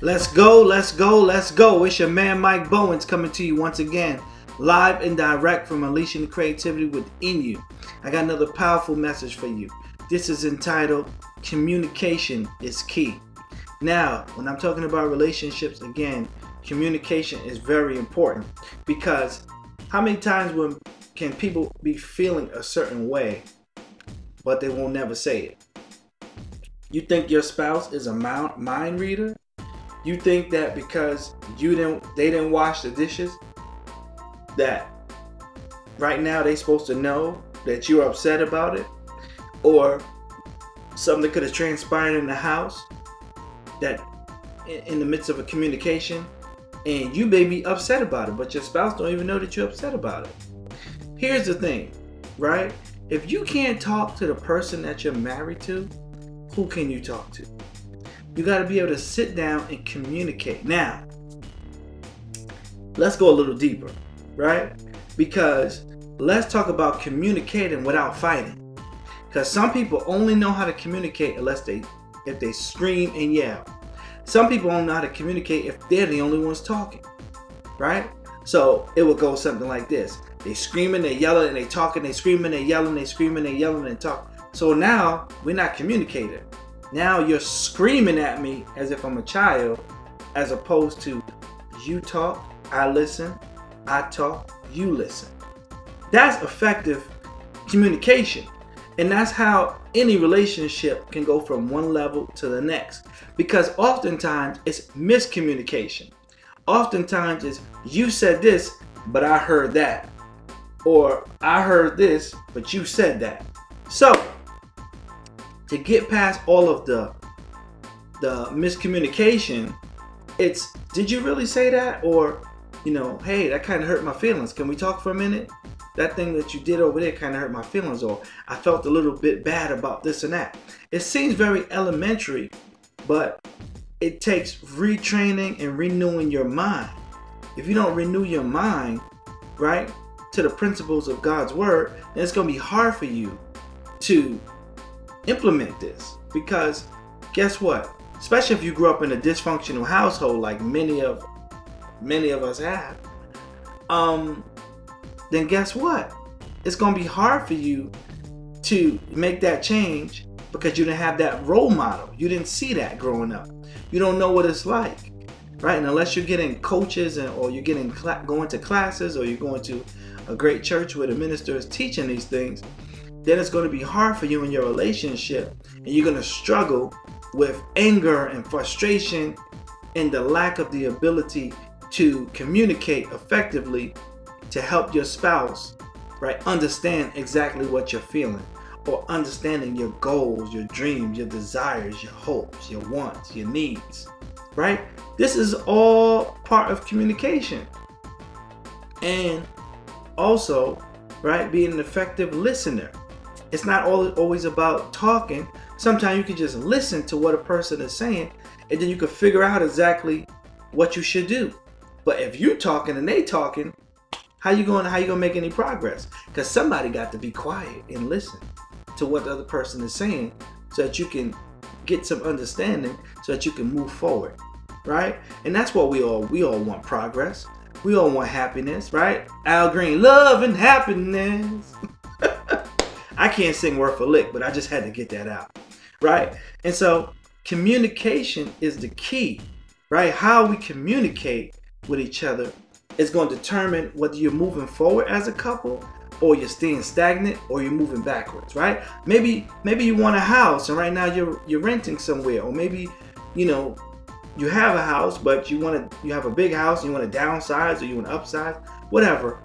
Let's go, let's go, let's go. It's your man Mike Bowens coming to you once again, live and direct from Unleashing the Creativity Within You. I got another powerful message for you. This is entitled, Communication is Key. Now, when I'm talking about relationships, again, communication is very important, because how many times can people be feeling a certain way, but they won't never say it? You think your spouse is a mind reader? You think that because they didn't wash the dishes, that right now they're supposed to know that you're upset about it? Or something could have transpired in the house that in the midst of a communication, and you may be upset about it, but your spouse don't even know that you're upset about it. Here's the thing, right? If you can't talk to the person that you're married to, who can you talk to? You got to be able to sit down and communicate. Now, let's go a little deeper, right? Because let's talk about communicating without fighting. Because some people only know how to communicate if they scream and yell. Some people don't know how to communicate if they're the only ones talking, right? So it will go something like this. They screaming, they yelling, and they talking. They screaming, they yelling, they screaming, they yelling, and talk. So now we're not communicating. Now you're screaming at me as if I'm a child, as opposed to you talk, I listen, I talk, you listen. That's effective communication. And that's how any relationship can go from one level to the next. Because oftentimes it's miscommunication. Oftentimes it's you said this, but I heard that. Or I heard this, but you said that. So, to get past all of the miscommunication, it's, did you really say that? Or, hey, that kind of hurt my feelings. Can we talk for a minute? That thing that you did over there kind of hurt my feelings. Or I felt a little bit bad about this and that. It seems very elementary, but it takes retraining and renewing your mind. If you don't renew your mind, right, to the principles of God's word, then it's going to be hard for you to implement this. Because guess what? Especially if you grew up in a dysfunctional household like many of us have, then guess what? It's going to be hard for you to make that change because you didn't have that role model. You didn't see that growing up. You don't know what it's like, right? And unless you're getting coaches or you're going to classes, or you're going to a great church where the minister is teaching these things, then it's going to be hard for you in your relationship, and you're going to struggle with anger and frustration and the lack of the ability to communicate effectively to help your spouse, right, understand exactly what you're feeling, or understanding your goals, your dreams, your desires, your hopes, your wants, your needs, right? This is all part of communication. And also, right, being an effective listener. It's not always about talking. Sometimes you can just listen to what a person is saying, and then you can figure out exactly what you should do. But if you're talking and they talking, how you gonna make any progress? Because somebody got to be quiet and listen to what the other person is saying, so that you can get some understanding, so that you can move forward, right? And that's what we all want: progress. We all want happiness, right? Al Green, love and happiness. I can't sing word for lick, but I just had to get that out, right? And so communication is the key, right? How we communicate with each other is going to determine whether you're moving forward as a couple, or you're staying stagnant, or you're moving backwards, right? Maybe you want a house and right now you're renting somewhere, or maybe you have a house but you have a big house and you want to downsize, or you want to upsize, whatever.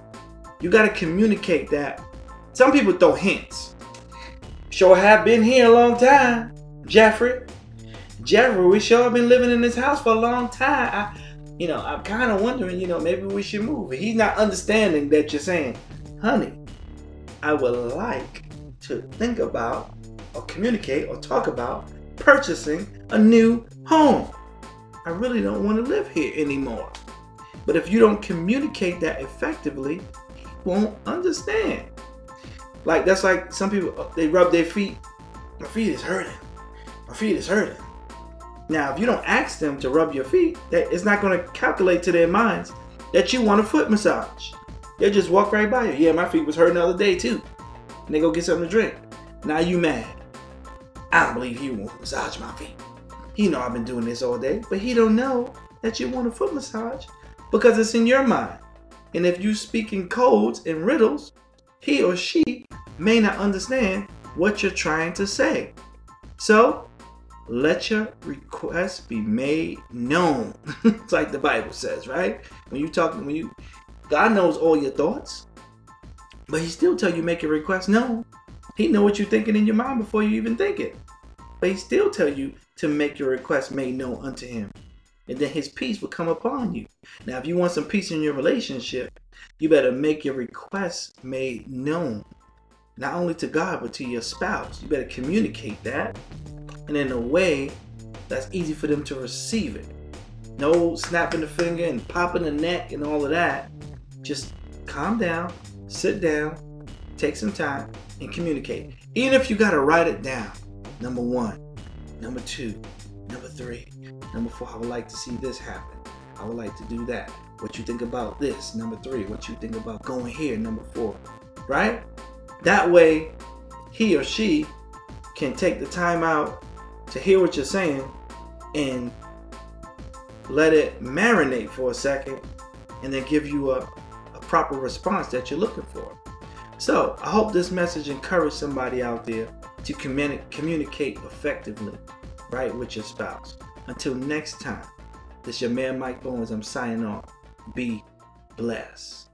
You got to communicate that. Some people throw hints. Sure have been here a long time, Jeffrey, we sure have been living in this house for a long time. I'm kind of wondering, maybe we should move. He's not understanding that you're saying, honey, I would like to think about or communicate or talk about purchasing a new home. I really don't want to live here anymore. But if you don't communicate that effectively, he won't understand. That's like some people, they rub their feet. My feet is hurting. My feet is hurting. Now, if you don't ask them to rub your feet, it's not going to calculate to their minds that you want a foot massage. They'll just walk right by you. Yeah, my feet was hurting the other day too. And they go get something to drink. Now you mad. I don't believe he won't massage my feet. He know I've been doing this all day, but he don't know that you want a foot massage because it's in your mind. And if you speak in codes and riddles, he or she may not understand what you're trying to say. So, let your request be made known. It's like the Bible says, right? God knows all your thoughts, but he still tell you make your request known. He know what you're thinking in your mind before you even think it. But he still tell you to make your request made known unto him. And then his peace will come upon you. Now, if you want some peace in your relationship, you better make your request made known. Not only to God, but to your spouse. You better communicate that. And in a way that's easy for them to receive it. No snapping the finger and popping the neck and all of that. Just calm down, sit down, take some time, and communicate. Even if you gotta write it down. Number 1, number 2, number 3, number 4, I would like to see this happen. I would like to do that. What you think about this? Number 3, what you think about going here? Number 4, right? That way, he or she can take the time out to hear what you're saying and let it marinate for a second and then give you a proper response that you're looking for. So I hope this message encouraged somebody out there to communicate effectively, right, with your spouse. Until next time, this is your man Mike Bowens. I'm signing off. Be blessed.